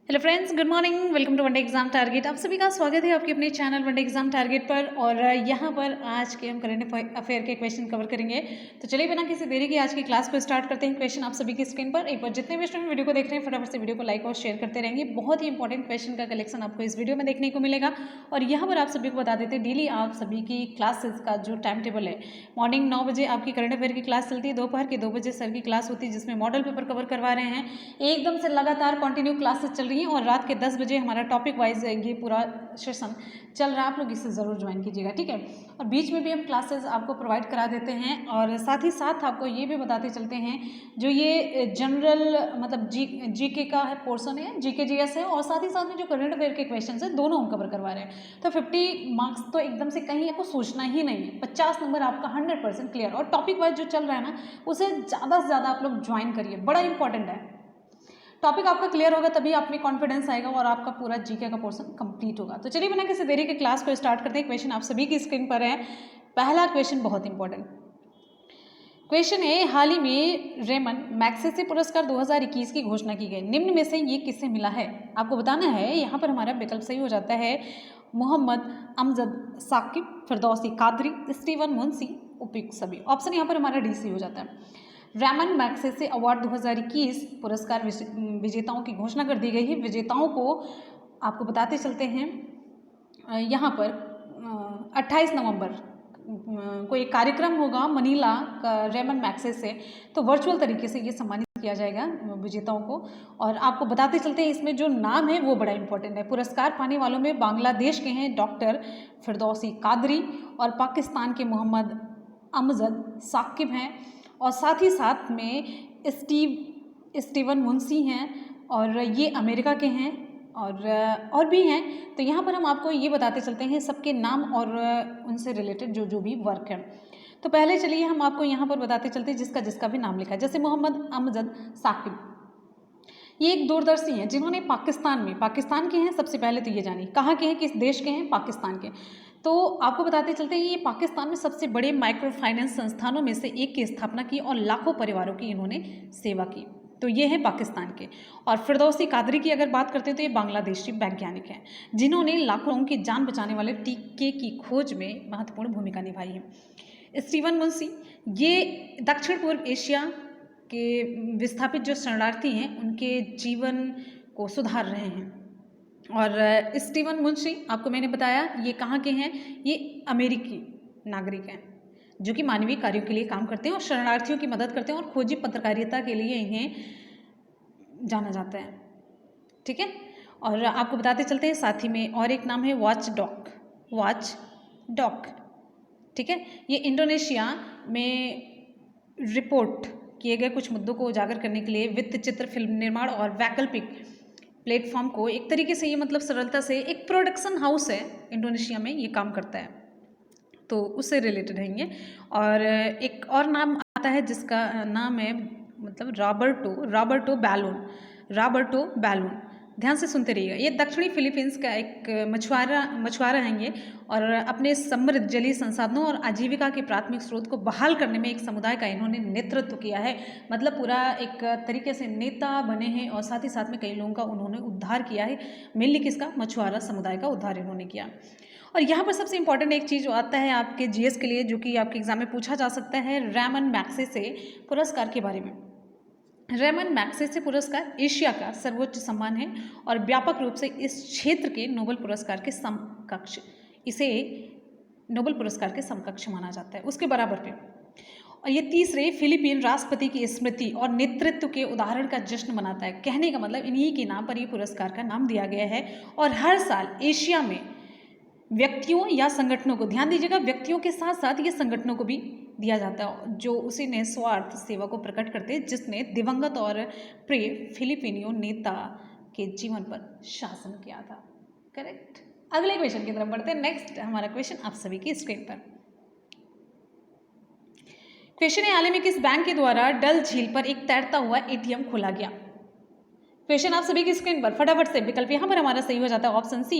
Hello friends, good morning. Welcome to one day exam target. आप सभी का स्वागत है आपके अपने चैनल वनडे एग्जाम टारगेट पर। और यहाँ पर आज के हम करंट अफेयर के क्वेश्चन कवर करेंगे। तो चलिए बिना किसी देरी के आज की क्लास को स्टार्ट करते हैं। क्वेश्चन आप सभी की स्क्रीन पर। एक बार जितने भी स्टूडेंट वीडियो को देख रहे हैं फटाफट से वीडियो को लाइक और शेयर करते रहेंगे। बहुत ही इंपॉर्टेंट क्वेश्चन का कलेक्शन आपको इस वीडियो में देखने को मिलेगा। और यहाँ पर आप सभी को बता देते हैं डेली आप सभी की क्लासेस का जो टाइम टेबल है, मॉर्निंग 9 बजे आपकी करंट अफेयर की क्लास चलती है, दोपहर के 2 बजे सर की क्लास होती है जिसमें मॉडल पेपर कवर करवा रहे हैं। एकदम से लगातार कंटिन्यू क्लासेस चल रही हैं और रात के 10 बजे हमारा टॉपिक वाइज ये पूरा सेशन चल रहा है। आप लोग इसे ज़रूर ज्वाइन कीजिएगा, ठीक है। और बीच में भी हम क्लासेस आपको प्रोवाइड करा देते हैं और साथ ही साथ आपको ये भी बताते चलते हैं जो ये जनरल मतलब जीके का है पोर्सन है, जीके जीएस है, और साथ ही साथ में जो करंट अफेयर के क्वेश्चन है दोनों हम कवर करवा रहे हैं। तो 50 मार्क्स तो एकदम से कहीं आपको सोचना ही नहीं है। 50 नंबर आपका 100% क्लियर। और टॉपिक वाइज जो चल रहा है ना उसे ज़्यादा से ज़्यादा आप लोग ज्वाइन करिए, बड़ा इंपॉर्टेंट है। टॉपिक आपका क्लियर होगा तभी आप में कॉन्फिडेंस आएगा और आपका पूरा जीके का पोर्शन कंप्लीट होगा। तो चलिए बिना किसी देरी के क्लास को स्टार्ट करते हैं। क्वेश्चन आप सभी की स्क्रीन पर है। पहला क्वेश्चन बहुत इंपॉर्टेंट क्वेश्चन है। हाल ही में रेमन मैग्सेसे पुरस्कार 2021 की घोषणा की गई। निम्न में से ये किससे मिला है? आपको बताना है। यहाँ पर हमारा विकल्प सही हो जाता है मोहम्मद अमजद साकिब, फिरदौसी कादरी, स्टीवन मुंशी, उपयुक्त सभी। ऑप्शन यहाँ पर हमारा डी सी हो जाता है। रेमन मैग्सेसे अवार्ड 2021 पुरस्कार विजेताओं की घोषणा कर दी गई है। विजेताओं को आपको बताते चलते हैं। यहाँ पर 28 नवंबर को एक कार्यक्रम होगा मनीला का रेमन मैग्सेसे, तो वर्चुअल तरीके से ये सम्मानित किया जाएगा विजेताओं को। और आपको बताते चलते हैं इसमें जो नाम है वो बड़ा इंपॉर्टेंट है। पुरस्कार पाने वालों में बांग्लादेश के हैं डॉक्टर फिरदौसी कादरी और पाकिस्तान के मोहम्मद अमजद साकिब हैं, और साथ ही साथ में स्टीवन मुंशी हैं और ये अमेरिका के हैं और भी हैं। तो यहाँ पर हम आपको ये बताते चलते हैं सबके नाम और उनसे रिलेटेड जो भी वर्क है। तो पहले चलिए हम आपको यहाँ पर बताते चलते हैं जिसका भी नाम लिखा है। जैसे मोहम्मद अमजद साकिब, ये एक दूरदर्शी हैं जिन्होंने पाकिस्तान के हैं। सबसे पहले तो ये जानिए कहाँ के हैं, किस देश के हैं, पाकिस्तान के। तो आपको बताते चलते हैं ये पाकिस्तान में सबसे बड़े माइक्रो फाइनेंस संस्थानों में से एक की स्थापना की और लाखों परिवारों की इन्होंने सेवा की। तो ये है पाकिस्तान के। और फिरदौसी कादरी की अगर बात करते हैं तो ये बांग्लादेशी वैज्ञानिक हैं जिन्होंने लाखों लोगों की जान बचाने वाले टीके की खोज में महत्वपूर्ण भूमिका निभाई है। स्टीवन मुंशी ये दक्षिण पूर्व एशिया के विस्थापित जो शरणार्थी हैं उनके जीवन को सुधार रहे हैं। और स्टीवन मुंशी आपको मैंने बताया ये कहाँ के हैं, ये अमेरिकी नागरिक हैं जो कि मानवीय कार्यों के लिए काम करते हैं और शरणार्थियों की मदद करते हैं और खोजी पत्रकारिता के लिए इन्हें जाना जाता है, ठीक है। और आपको बताते चलते हैं साथ ही में और एक नाम है वॉच डॉग, ठीक है। ये इंडोनेशिया में रिपोर्ट किए गए कुछ मुद्दों को उजागर करने के लिए वित्त चित्र फिल्म निर्माण और वैकल्पिक प्लेटफॉर्म को एक तरीके से ये मतलब सरलता से एक प्रोडक्शन हाउस है इंडोनेशिया में, ये काम करता है, तो उससे रिलेटेड है ये। और एक और नाम आता है जिसका नाम है मतलब रॉबर्टो बैलून। ध्यान से सुनते रहिएगा। ये दक्षिणी फिलीपींस का एक मछुआरा हैं ये, और अपने समृद्ध जलीय संसाधनों और आजीविका के प्राथमिक स्रोत को बहाल करने में एक समुदाय का इन्होंने नेतृत्व किया है। मतलब पूरा एक तरीके से नेता बने हैं और साथ ही साथ में कई लोगों का उन्होंने उद्धार किया है। मेनली किसका? मछुआरा समुदाय का उद्धार इन्होंने किया। और यहाँ पर सबसे इंपॉर्टेंट एक चीज़ आता है आपके जीएस के लिए जो कि आपके एग्जाम में पूछा जा सकता है, रेमन मैग्सेसे पुरस्कार के बारे में। रेमन मैग्सेसे पुरस्कार एशिया का सर्वोच्च सम्मान है और व्यापक रूप से इस क्षेत्र के नोबेल पुरस्कार के समकक्ष, इसे नोबेल पुरस्कार के समकक्ष माना जाता है, उसके बराबर पे। और ये तीसरे फिलीपीन राष्ट्रपति की स्मृति और नेतृत्व के उदाहरण का जश्न मनाता है। कहने का मतलब इन्हीं के नाम पर ये पुरस्कार का नाम दिया गया है। और हर साल एशिया में व्यक्तियों या संगठनों को, ध्यान दीजिएगा, व्यक्तियों के साथ साथ ये संगठनों को भी दिया जाता है जो उसी निस्वार्थ सेवा को प्रकट करते जिसने दिवंगत और प्रिय फिलिपिनियो नेता के जीवन पर शासन किया था। करेक्ट। अगले क्वेश्चन की तरफ बढ़ते हैं। नेक्स्ट हमारा क्वेश्चन आप सभी की स्क्रीन पर। क्वेश्चन है, हाल ही में किस बैंक के द्वारा डल झील पर एक तैरता हुआ एटीएम खोला गया? क्वेश्चन आप सभी की स्क्रीन पर। फटाफट से विकल्प यहाँ पर हमारा सही हो जाता है option C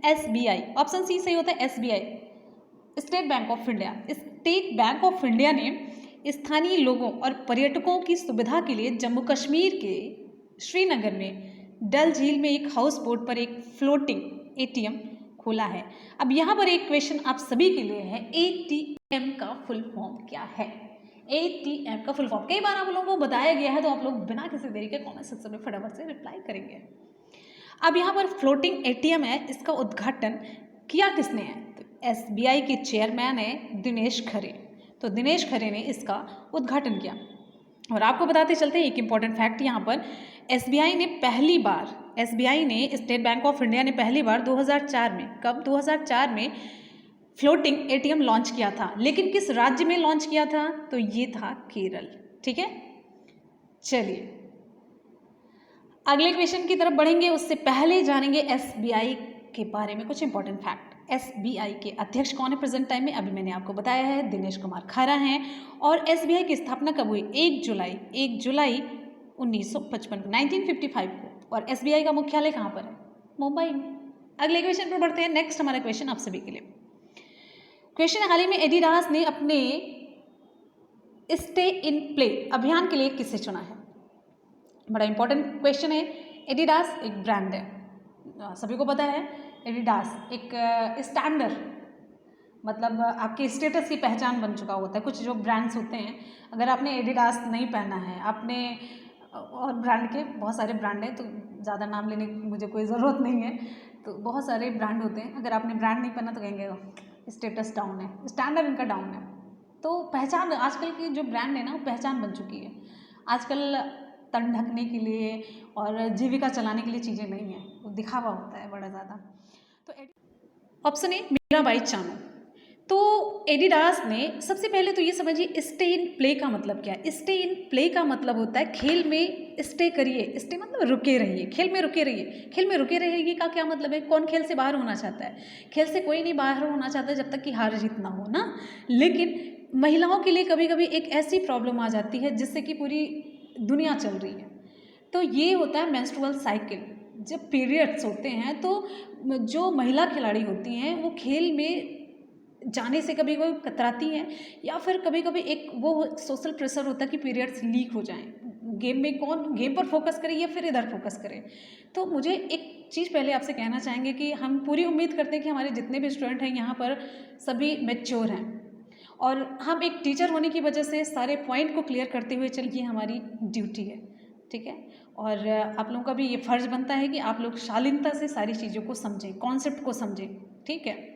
SBI। Option C सही होता है SBI, State Bank of India. State Bank of India ने स्थानीय लोगों और पर्यटकों की सुविधा के लिए जम्मू कश्मीर के श्रीनगर में डल झील में एक हाउस बोट पर एक फ्लोटिंग एटीएम खोला है। अब यहाँ पर एक क्वेश्चन आप सभी के लिए है, एटीएम का फुल फॉर्म क्या है? एटीएम का फुल फॉर्म कई बार आप लोगों को बताया गया है, तो आप लोग बिना किसी देरी के कमेंट सेक्शन में फटाफट से रिप्लाई करेंगे। अब यहाँ पर फ्लोटिंग एटीएम है, इसका उद्घाटन किया किसने है? तो एसबीआई के चेयरमैन है दिनेश खरे। तो दिनेश खरे ने इसका उद्घाटन किया। और आपको बताते चलते हैं एक इम्पॉर्टेंट फैक्ट यहाँ पर, एसबीआई ने स्टेट बैंक ऑफ इंडिया ने पहली बार 2004 में, कब? 2004 में फ्लोटिंग एटीएम लॉन्च किया था। लेकिन किस राज्य में लॉन्च किया था? तो ये था केरल। ठीक है, चलिए अगले क्वेश्चन की तरफ बढ़ेंगे, उससे पहले जानेंगे एसबीआई के बारे में कुछ इंपॉर्टेंट फैक्ट। एसबीआई के अध्यक्ष कौन है प्रेजेंट टाइम में? अभी मैंने आपको बताया है, दिनेश कुमार खरा हैं। और एसबीआई की स्थापना कब हुई? 1 जुलाई 1955 1955 को। और एसबीआई का मुख्यालय कहाँ पर है? मुंबई में। अगले क्वेश्चन पर बढ़ते हैं। नेक्स्ट हमारा क्वेश्चन आप सभी के लिए क्वेश्चन, हाल ही में एडिडास ने अपने स्टे इन प्ले अभियान के लिए किसे चुना है? बड़ा इंपॉर्टेंट क्वेश्चन है। एडिडास एक ब्रांड है, सभी को पता है। एडिडास एक स्टैंडर्ड, मतलब आपके स्टेटस की पहचान बन चुका होता है। कुछ जो ब्रांड्स होते हैं, अगर आपने एडिडास नहीं पहना है, आपने, और ब्रांड के बहुत सारे ब्रांड हैं, तो ज़्यादा नाम लेने की मुझे कोई ज़रूरत नहीं है। तो बहुत सारे ब्रांड होते हैं, अगर आपने ब्रांड नहीं पहना तो कहेंगे स्टेटस डाउन है, स्टैंडर्ड इनका डाउन है। तो पहचान, आजकल की जो ब्रांड है ना, वो पहचान बन चुकी है। आजकल तन ढकने के लिए और जीविका चलाने के लिए चीज़ें नहीं हैं, वो दिखावा होता है बड़ा ज़्यादा। तो ऑप्शन ए मीराबाई चानू। तो एडिडास ने सबसे पहले तो ये समझिए, स्टे इन प्ले का मतलब क्या है? स्टे इन प्ले का मतलब होता है खेल में स्टे करिए। स्टे मतलब रुके रहिए, खेल में रुके रहिए। खेल में रुके रहिए का क्या मतलब है? कौन खेल से बाहर होना चाहता है? खेल से कोई नहीं बाहर होना चाहता जब तक कि हार जीत ना हो ना। लेकिन महिलाओं के लिए कभी कभी एक ऐसी प्रॉब्लम आ जाती है जिससे कि पूरी दुनिया चल रही है। तो ये होता है मेंस्ट्रुअल साइकिल। जब पीरियड्स होते हैं तो जो महिला खिलाड़ी होती हैं वो खेल में जाने से कभी कभी कतराती हैं, या फिर कभी कभी एक वो सोशल प्रेशर होता है कि पीरियड्स लीक हो जाएं। गेम में कौन गेम पर फोकस करे या फिर इधर फोकस करे? तो मुझे एक चीज़ पहले आपसे कहना चाहेंगे कि हम पूरी उम्मीद करते हैं कि हमारे जितने भी स्टूडेंट हैं यहाँ पर सभी मैच्योर हैं, और हम एक टीचर होने की वजह से सारे पॉइंट को क्लियर करते हुए चलिए, हमारी ड्यूटी है। ठीक है, और आप लोगों का भी ये फ़र्ज़ बनता है कि आप लोग शालीनता से सारी चीज़ों को समझें, कॉन्सेप्ट को समझें। ठीक है,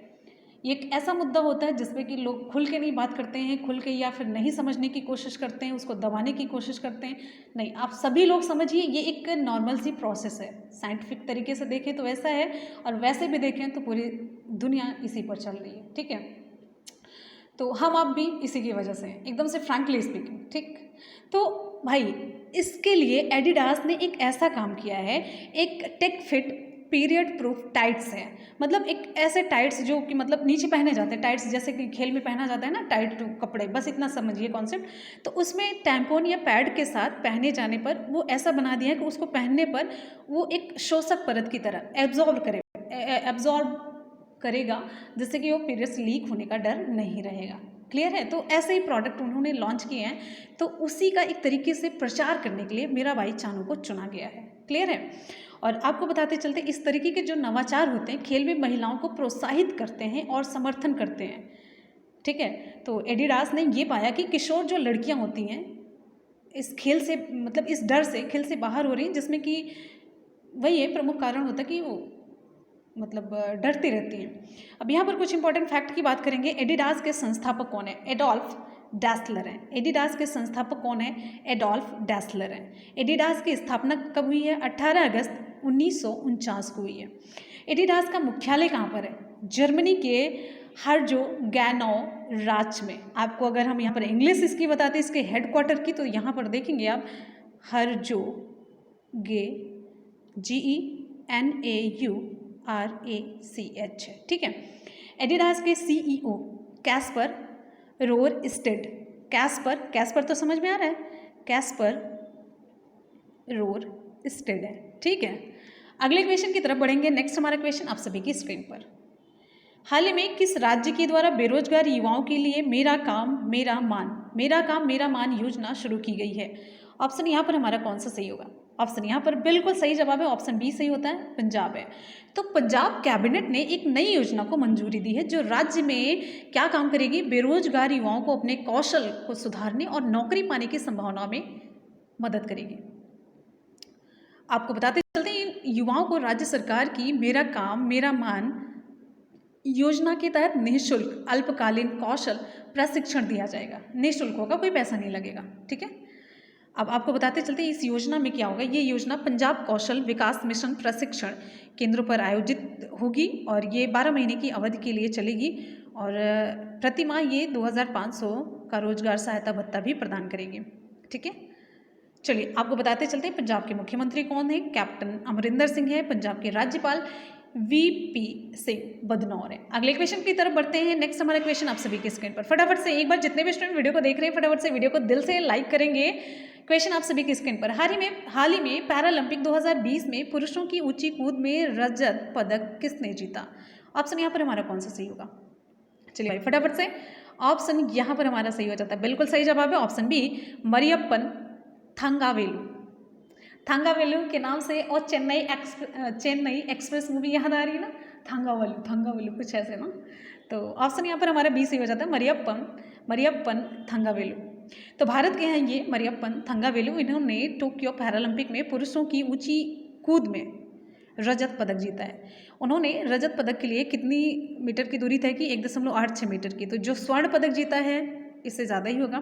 ये एक ऐसा मुद्दा होता है जिसमें कि लोग खुल के नहीं बात करते हैं, खुल के या फिर नहीं समझने की कोशिश करते हैं, उसको दबाने की कोशिश करते हैं। नहीं, आप सभी लोग समझिए, ये एक नॉर्मल सी प्रोसेस है। साइंटिफिक तरीके से देखें तो ऐसा है, और वैसे भी देखें तो पूरी दुनिया इसी पर चल रही है। ठीक है, तो हम आप भी इसी की वजह से, एकदम से फ्रैंकली स्पीकिंग। ठीक, तो भाई इसके लिए एडिडास ने एक ऐसा काम किया है, एक tech fit period proof tights है। मतलब एक ऐसे टाइट्स जो कि मतलब नीचे पहने जाते हैं, टाइट्स जैसे कि खेल में पहना जाता है ना टाइट कपड़े, बस इतना समझिए कॉन्सेप्ट। तो उसमें टैम्पोन या पैड के साथ पहने जाने पर वो ऐसा बना दिया है कि उसको पहनने पर वो एक शोषक परत की तरह एब्जॉर्ब करेगा, जिससे कि वो पीरियड्स लीक होने का डर नहीं रहेगा। क्लियर है? तो ऐसे ही प्रोडक्ट उन्होंने लॉन्च किए हैं, तो उसी का एक तरीके से प्रचार करने के लिए मीराबाई चानू को चुना गया है। क्लियर है? और आपको बताते चलते, इस तरीके के जो नवाचार होते हैं खेल में महिलाओं को प्रोत्साहित करते हैं और समर्थन करते हैं। ठीक है, तो एडिडास ने ये पाया कि किशोर जो लड़कियां होती हैं इस खेल से, मतलब इस डर से खेल से बाहर हो रही हैं, जिसमें कि वही है प्रमुख कारण होता है कि वो मतलब डरती रहती हैं। अब यहाँ पर कुछ इंपॉर्टेंट फैक्ट की बात करेंगे। एडिडास के संस्थापक कौन है? एडोल्फ डैसलर हैं। एडिडास के संस्थापक कौन है? एडोल्फ डैसलर हैं। एडिडास की स्थापना कब हुई है? 18 अगस्त 1949 को हुई है। एडिडास का मुख्यालय कहाँ पर है? जर्मनी के हर्जोगेनाउ राज्य में। आपको अगर हम यहाँ पर इंग्लिश इसकी बताते इसके हेडक्वार्टर की, तो यहाँ पर देखेंगे आप GENAURACH है। ठीक है, एडिडास के CEO कैस्पर रोरस्टेड। कैस्पर तो समझ में आ रहा है, कैस्पर रोरस्टेड है। ठीक है, अगले क्वेश्चन की तरफ बढ़ेंगे। नेक्स्ट हमारा क्वेश्चन आप सभी की स्क्रीन पर। हाल ही में किस राज्य के द्वारा बेरोजगार युवाओं के लिए मेरा काम मेरा मान योजना शुरू की गई है? ऑप्शन यहाँ पर हमारा कौन सा सही होगा? ऑप्शन यहाँ पर बिल्कुल सही जवाब है, ऑप्शन बी सही होता है, पंजाब है। तो पंजाब कैबिनेट ने एक नई योजना को मंजूरी दी है जो राज्य में क्या काम करेगी, बेरोजगार युवाओं को अपने कौशल को सुधारने और नौकरी पाने की संभावना में मदद करेगी। आपको बताते चलते हैं, इन युवाओं को राज्य सरकार की मेरा काम मेरा मान योजना के तहत निःशुल्क अल्पकालीन कौशल प्रशिक्षण दिया जाएगा। निःशुल्क होगा, कोई पैसा नहीं लगेगा, ठीक है। अब आपको बताते चलते हैं इस योजना में क्या होगा। ये योजना पंजाब कौशल विकास मिशन प्रशिक्षण केंद्रों पर आयोजित होगी और ये 12 महीने की अवधि के लिए चलेगी और प्रति माह ये 2500 का रोजगार सहायता भत्ता भी प्रदान करेगी, ठीक है। चलिए आपको बताते चलते हैं पंजाब के मुख्यमंत्री कौन है। कैप्टन अमरिंदर सिंह है। पंजाब के राज्यपाल वीपी सिंह बदनौर है। अगले क्वेश्चन की तरफ बढ़ते हैं। नेक्स्ट हमारा क्वेश्चन आप सभी के स्क्रीन पर फटाफट से एक बार जितने भी स्टूडेंट वीडियो को देख रहे हैं फटाफट से वीडियो को दिल से लाइक करेंगे। क्वेश्चन आप सभी की स्क्रीन पर। हाल ही में पैरालंपिक 2020 में पुरुषों की ऊंची कूद में रजत पदक किसने जीता। ऑप्शन यहाँ पर हमारा कौन सा सही होगा। चलिए भाई फटाफट से ऑप्शन यहाँ पर हमारा सही हो जाता है। बिल्कुल सही जवाब है ऑप्शन बी मरियप्पन थंगावेलु। थंगावेलु के नाम से और चेन्नई एक्सप्रेस मूवी याद आ रही है ना, थंगावेलु कुछ ऐसे ना। तो ऑप्शन यहाँ पर हमारा बी सही हो जाता है, मरियप्पन थंगावेलु। तो भारत के हैं ये मरियप्पन थंगावेलु। इन्होंने टोक्यो पैरालंपिक में पुरुषों की ऊंची कूद में रजत पदक जीता है। उन्होंने रजत पदक के लिए कितनी मीटर की दूरी तय की, 1.86 मीटर की। तो जो स्वर्ण पदक जीता है इससे ज़्यादा ही होगा।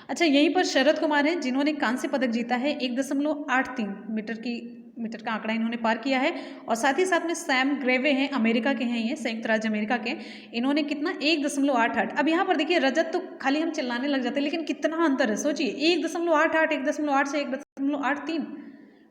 अच्छा यहीं पर शरद कुमार है जिन्होंने कांस्य पदक जीता है, 1.83 मीटर का आंकड़ा इन्होंने पार किया है। और साथ ही साथ में सैम ग्रेवे हैं, अमेरिका के हैं, ये संयुक्त राज्य अमेरिका के। इन्होंने कितना 1.88। अब यहाँ पर देखिए रजत तो खाली हम चिल्लाने लग जाते हैं लेकिन कितना अंतर है सोचिए, 1.88, 1.8 से 1.83,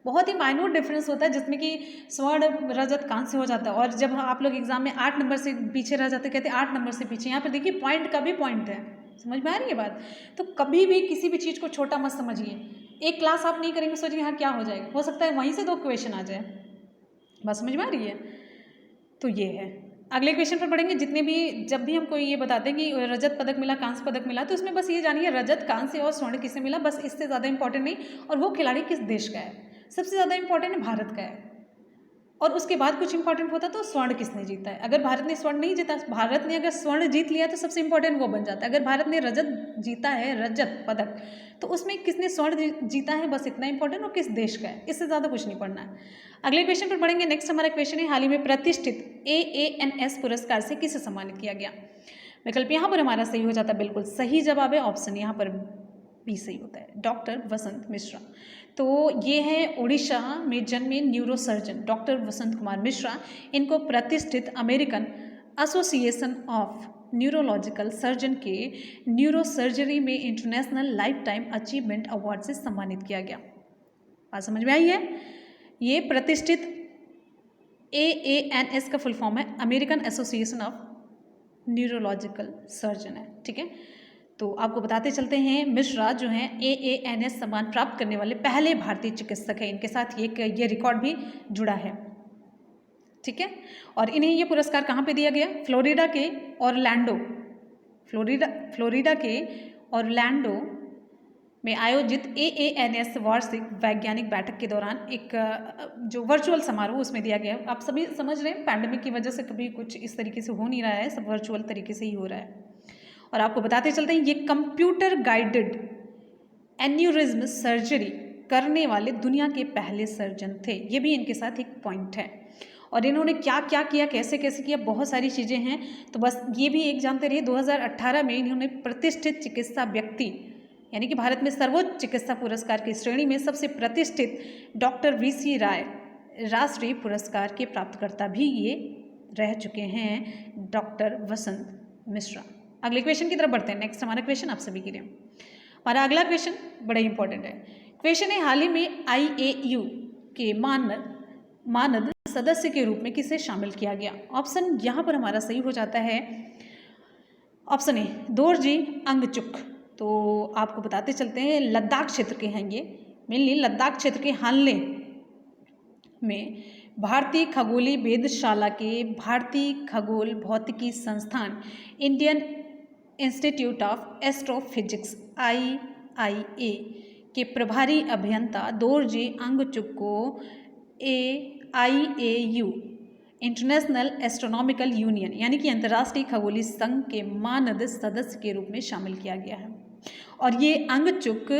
बहुत ही माइन्यूट डिफरेंस होता है जिसमें कि स्वर्ण रजत कांस्य हो जाता है। और जब आप लोग एग्जाम में 8 नंबर से पीछे रह जाते कहते 8 नंबर से पीछे, यहाँ पर देखिए पॉइंट का भी पॉइंट है। समझ में आ रही है बात। तो कभी भी किसी भी चीज़ को छोटा मत समझिए। एक क्लास आप नहीं करेंगे सोचिए हाँ क्या हो जाएगा, हो सकता है वहीं से 2 क्वेश्चन आ जाए। बात समझ में आ रही है। तो ये है। अगले क्वेश्चन पर पढ़ेंगे। जितने भी जब भी हमको ये बताते हैं कि रजत पदक मिला कांस्य पदक मिला तो उसमें बस ये जानिए रजत कांस्य और स्वर्ण किसे मिला, बस इससे ज़्यादा इंपॉर्टेंट नहीं। और वो खिलाड़ी किस देश का है, सबसे ज़्यादा इंपॉर्टेंट है भारत का है। और उसके बाद कुछ इंपॉर्टेंट होता तो स्वर्ण किसने जीता है। अगर भारत ने स्वर्ण नहीं जीता, भारत ने अगर स्वर्ण जीत लिया तो सबसे इंपॉर्टेंट वो बन जाता है। अगर भारत ने रजत जीता है, रजत पदक, तो उसमें किसने स्वर्ण जीता है बस इतना इंपॉर्टेंट और किस देश का है, इससे ज़्यादा कुछ नहीं पढ़ना है। अगले क्वेश्चन पर पढ़ेंगे। नेक्स्ट हमारा क्वेश्चन है हाल ही में प्रतिष्ठित AANS पुरस्कार से किसे सम्मानित किया गया। विकल्प यहाँ पर हमारा सही हो जाता है, बिल्कुल सही जवाब है ऑप्शन यहाँ पर बी सही होता है, डॉक्टर वसंत मिश्रा। तो ये है उड़ीसा में जन्मे न्यूरोसर्जन डॉक्टर वसंत कुमार मिश्रा। इनको प्रतिष्ठित American association of neurological surgeon के न्यूरोसर्जरी में international life time achievement award से सम्मानित किया गया। बात समझ में आई है। ये प्रतिष्ठित AANS का फुल फॉर्म है, American association of neurological surgeon है, ठीक है। तो आपको बताते चलते हैं मिश्रा जो हैं AANS सम्मान प्राप्त करने वाले पहले भारतीय चिकित्सक हैं। इनके साथ ये रिकॉर्ड भी जुड़ा है, ठीक है। और इन्हें ये पुरस्कार कहाँ पे दिया गया, फ्लोरिडा के ऑरलैंडो में आयोजित AANS वार्षिक वैज्ञानिक बैठक के दौरान एक जो वर्चुअल समारोह उसमें दिया गया। आप सभी समझ रहे हैं पैंडेमिक की वजह से कभी कुछ इस तरीके से हो नहीं रहा है, सब वर्चुअल तरीके से ही हो रहा है। और आपको बताते चलते हैं ये कंप्यूटर गाइडेड एन्यूरिज्म सर्जरी करने वाले दुनिया के पहले सर्जन थे। ये भी इनके साथ एक पॉइंट है। और इन्होंने क्या क्या किया, कैसे कैसे किया, बहुत सारी चीज़ें हैं। तो बस ये भी एक जानते रहिए 2018 में इन्होंने प्रतिष्ठित चिकित्सा व्यक्ति यानी कि भारत में सर्वोच्च चिकित्सा पुरस्कार की श्रेणी में सबसे प्रतिष्ठित डॉक्टर VC राय राष्ट्रीय पुरस्कार के प्राप्तकर्ता भी ये रह चुके हैं, डॉक्टर वसंत मिश्रा। अगले क्वेश्चन की तरफ बढ़ते हैं। नेक्स्ट हमारा क्वेश्चन आप सभी के लिए, हमारा अगला क्वेश्चन बड़ा इंपॉर्टेंट है। क्वेश्चन है हाल ही में IAU के मानद सदस्य के रूप में किसे शामिल किया गया। ऑप्शन यहाँ पर हमारा सही हो जाता है ऑप्शन ए दोरजी अंगचुक। तो आपको बताते चलते हैं लद्दाख क्षेत्र के हैं ये, मेनली लद्दाख क्षेत्र के हानले में भारतीय खगोलीय वेधशाला के भारतीय खगोल भौतिकी संस्थान Indian institute of astrophysics IIA के प्रभारी अभियंता दोरजी अंगचुक को IAU इंटरनेशनल एस्ट्रोनॉमिकल यूनियन यानी कि अंतर्राष्ट्रीय खगोलीय संघ के मानद सदस्य के रूप में शामिल किया गया है। और ये अंगचुक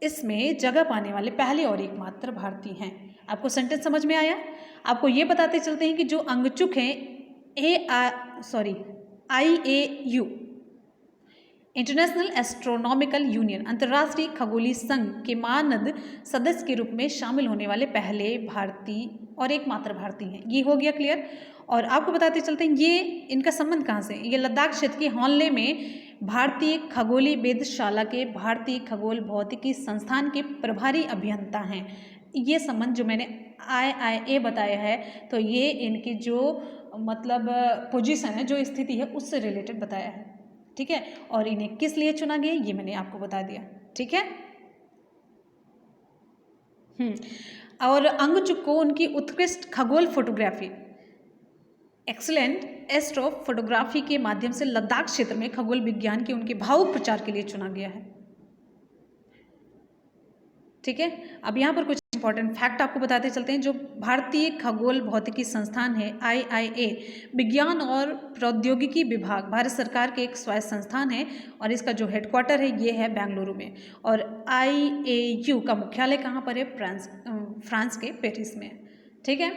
इसमें जगह पाने वाले पहले और एकमात्र भारतीय हैं। आपको सेंटेंस समझ में आया? आपको ये बताते चलते हैं कि जो अंगचुक हैं IAU इंटरनेशनल एस्ट्रोनॉमिकल यूनियन अंतर्राष्ट्रीय खगोलीय संघ के मानद सदस्य के रूप में शामिल होने वाले पहले भारतीय और एकमात्र भारतीय हैं। ये हो गया क्लियर। और आपको बताते चलते हैं ये इनका संबंध कहाँ से? ये लद्दाख क्षेत्र के हॉनले में भारतीय खगोलीय वेधशाला के भारतीय खगोल भौतिकी संस्थान के प्रभारी अभियंता हैं। ये संबंध जो मैंने IIA बताया है तो ये इनकी जो मतलब पोजीशन है, जो स्थिति है, उससे रिलेटेड बताया है। ठीक है। और इन्हें किस लिए चुना गया ये मैंने आपको बता दिया। ठीक है। और अंगचुक को उनकी उत्कृष्ट खगोल फोटोग्राफी एक्सीलेंट एस्ट्रो फोटोग्राफी के माध्यम से लद्दाख क्षेत्र में खगोल विज्ञान के उनके भावुक प्रचार के लिए चुना गया है। ठीक है। अब यहाँ पर कुछ इंपॉर्टेंट फैक्ट आपको बताते चलते हैं। जो भारतीय खगोल भौतिकी संस्थान है IIA विज्ञान और प्रौद्योगिकी विभाग भारत सरकार के एक स्वायत्त संस्थान है और इसका जो हेडक्वार्टर है ये है बेंगलुरु में। और IAU का मुख्यालय कहाँ पर है? फ्रांस के पेरिस में। ठीक है।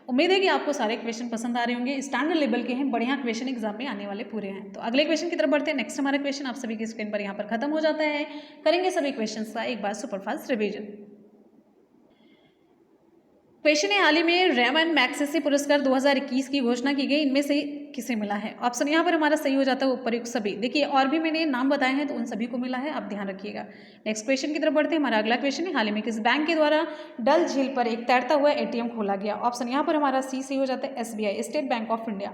उम्मीद है कि आपको सारे क्वेश्चन पसंद आ रहे होंगे। स्टैंडर्ड लेवल के हैं, बढ़िया क्वेश्चन एग्जाम में आने वाले पूरे हैं। तो अगले क्वेश्चन की तरफ बढ़ते हैं। नेक्स्ट हमारा क्वेश्चन आप सभी की स्क्रीन पर यहाँ पर खत्म हो जाता है। करेंगे सभी क्वेश्चंस का एक बार सुपरफास्ट रिवीजन। क्वेश्चन है, हाल ही में रेमन मैग्सेसे पुरस्कार 2021 की घोषणा की गई, इनमें से किसे मिला है? ऑप्शन यहाँ पर हमारा सही हो जाता है उपयुक्त सभी। देखिए और भी मैंने नाम बताए हैं तो उन सभी को मिला है, आप ध्यान रखिएगा। नेक्स्ट क्वेश्चन की तरफ बढ़ते हैं। हमारा अगला क्वेश्चन है, हाल ही में किस बैंक के द्वारा डल झील पर एक तैरता हुआ ATM खोला गया? ऑप्शन यहाँ पर हमारा सी सही हो जाता है SBI State Bank of India.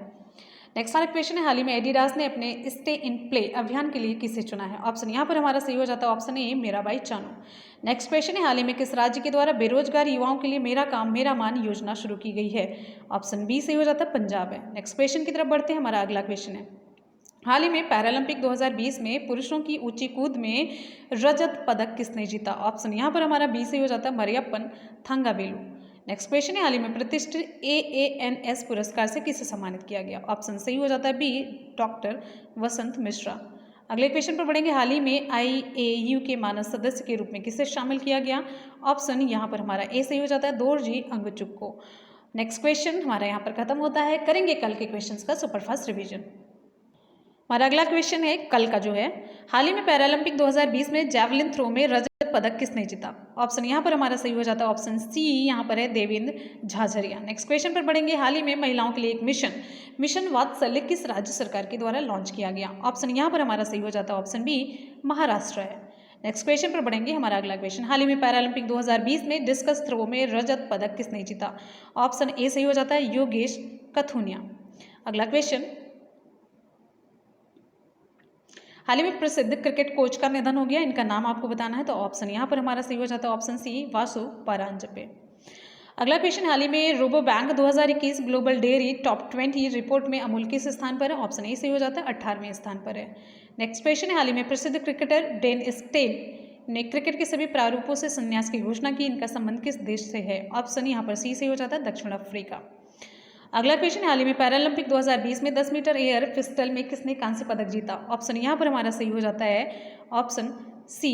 Next हमारा क्वेश्चन है, हाल ही में एडिडास ने अपने स्टे इन प्ले अभियान के लिए किसे चुना है? ऑप्शन यहाँ पर हमारा सही हो जाता है option A Mirabai Chanu. Next question है, हाल ही में किस राज्य के द्वारा बेरोजगार युवाओं के लिए मेरा काम मेरा मान योजना शुरू की गई है? ऑप्शन बी सही हो जाता है पंजाब है। नेक्स्ट क्वेश्चन की तरफ बढ़ते हैं। हमारा अगला क्वेश्चन है, हाल ही में पैरालंपिक 2020 में पुरुषों की ऊंची कूद में रजत पदक किसने जीता? ऑप्शन यहाँ पर हमारा बी सही हो जाता है मरियप्पन थंगावेलु। नेक्स्ट क्वेश्चन है, हाल ही में प्रतिष्ठित AANS पुरस्कार से किसे सम्मानित किया गया? ऑप्शन सही हो जाता है बी डॉक्टर वसंत मिश्रा। अगले क्वेश्चन पर बढ़ेंगे, हाल ही में IAU के मानद सदस्य के रूप में किसे शामिल किया गया? ऑप्शन यहाँ पर हमारा ए सही हो जाता है दोरजी अंगचुक को। नेक्स्ट क्वेश्चन हमारा यहाँ पर खत्म होता है। करेंगे कल के क्वेश्चंस का सुपरफास्ट रिवीजन। हमारा अगला क्वेश्चन है कल का जो है, हाल ही में पैरालंपिक 2020 में जैवलिन थ्रो में रजत पदक किसने जीता? ऑप्शन यहाँ पर हमारा सही हो जाता है ऑप्शन सी, यहाँ पर है देवेंद्र झाझरिया। नेक्स्ट क्वेश्चन पर बढ़ेंगे, हाल ही में महिलाओं के लिए एक मिशन वात्सल्य किस राज्य सरकार के द्वारा लॉन्च किया गया? ऑप्शन यहाँ पर हमारा सही हो जाता है ऑप्शन बी महाराष्ट्र है। नेक्स्ट क्वेश्चन पर बढ़ेंगे। हमारा अगला क्वेश्चन, हाल ही में पैरालंपिक 2020 में डिस्कस थ्रो में रजत पदक किसने जीता? ऑप्शन ए सही हो जाता है योगेश कथुनिया। अगला क्वेश्चन, हाल ही में प्रसिद्ध क्रिकेट कोच का निधन हो गया, इनका नाम आपको बताना है। तो ऑप्शन यहाँ पर हमारा सही हो जाता है ऑप्शन सी वासु परांजपे। अगला क्वेश्चन, हाल ही में Rabo Bank 2021 global dairy top 20 report में अमूल किस स्थान पर है? ऑप्शन ए सही हो जाता है 18वें स्थान पर है। नेक्स्ट क्वेश्चन है, हाल ही में प्रसिद्ध क्रिकेटर डेन स्टेन ने क्रिकेट के सभी प्रारूपों से संन्यास की घोषणा की, इनका संबंध किस देश से है? ऑप्शन यहाँ पर सी सही हो जाता है दक्षिण अफ्रीका। अगला क्वेश्चन, हाल ही में पैरालंपिक 2020 में 10 मीटर एयर पिस्टल में किसने कांस्य पदक जीता? ऑप्शन यहाँ पर हमारा सही हो जाता है ऑप्शन सी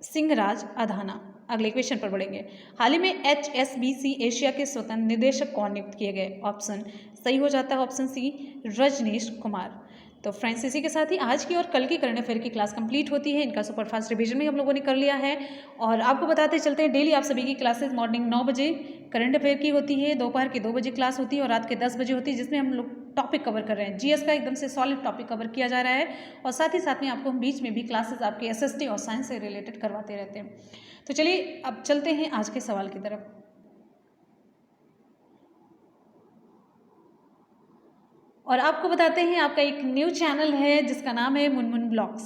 सिंहराज अधाना। अगले क्वेश्चन पर बढ़ेंगे, हाल ही में HSBC एशिया के स्वतंत्र निदेशक कौन नियुक्त किए गए? ऑप्शन सही हो जाता है ऑप्शन सी रजनीश कुमार। तो फ्रेंड्स, इसी के साथ ही आज की और कल की करंट अफेयर की क्लास कंप्लीट होती है। इनका सुपरफास्ट रिवीजन भी हम लोगों ने कर लिया है और आपको बताते चलते हैं डेली आप सभी की क्लासेस मॉर्निंग 9 बजे करंट अफेयर की होती है, दोपहर के 2 बजे क्लास होती है और रात के 10 बजे होती है, जिसमें हम लोग टॉपिक कवर कर रहे हैं। GS का एकदम से सॉलिड टॉपिक कवर किया जा रहा है और साथ ही साथ में आपको हम बीच में भी क्लासेस आपके SST और साइंस से रिलेटेड करवाते रहते हैं। तो चलिए अब चलते हैं आज के सवाल की तरफ। और आपको बताते हैं आपका एक न्यू चैनल है जिसका नाम है मुनमुन ब्लॉग्स।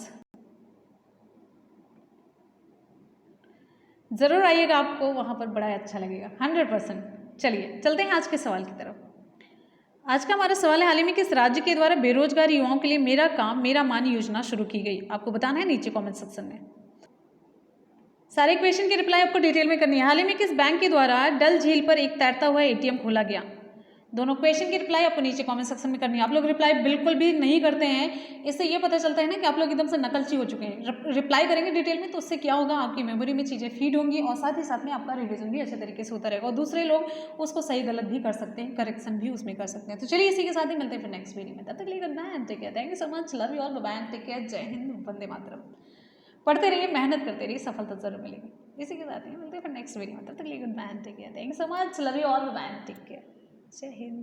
ज़रूर आइएगा, आपको वहाँ पर बड़ा अच्छा लगेगा 100%। चलिए चलते हैं आज के सवाल की तरफ। आज का हमारा सवाल है, हाल ही में किस राज्य के द्वारा बेरोजगार युवाओं के लिए मेरा काम मेरा मान योजना शुरू की गई? आपको बताना है नीचे कमेंट सेक्शन में। सारे क्वेश्चन की रिप्लाई आपको डिटेल में करनी है। हाल ही में किस बैंक के द्वारा डल झील पर एक तैरता हुआ एटीएम खोला गया? दोनों क्वेश्चन की रिप्लाई आपको नीचे कमेंट सेक्शन में करनी है। आप लोग रिप्लाई बिल्कुल भी नहीं करते हैं, इससे ये पता चलता है ना कि आप लोग एकदम से नकलची हो चुके हैं। रिप्लाई करेंगे डिटेल में तो उससे क्या होगा, आपकी मेमोरी में चीज़ें फीड होंगी और साथ ही साथ में आपका रिविजन भी अच्छे तरीके से होता रहेगा और दूसरे लोग उसको सही गलत भी कर सकते हैं, करेक्शन भी उसमें कर सकते हैं। तो चलिए इसी के साथ ही मिलते हैं फिर नेक्स्ट वीडियो में। तब तक good bye, take care, thank you so much, love you all, bye bye, take care, जय हिंद, वंदे मातरम। पढ़ते रहिए, मेहनत करते रहिए, सफलता जरूर मिलेगी। इसी के साथ ही मिलते हैं फिर नेक्स्ट वीडियो में। तब तक good bye, take care, thank you so much, love you all, bye bye, take care, जय हिंद।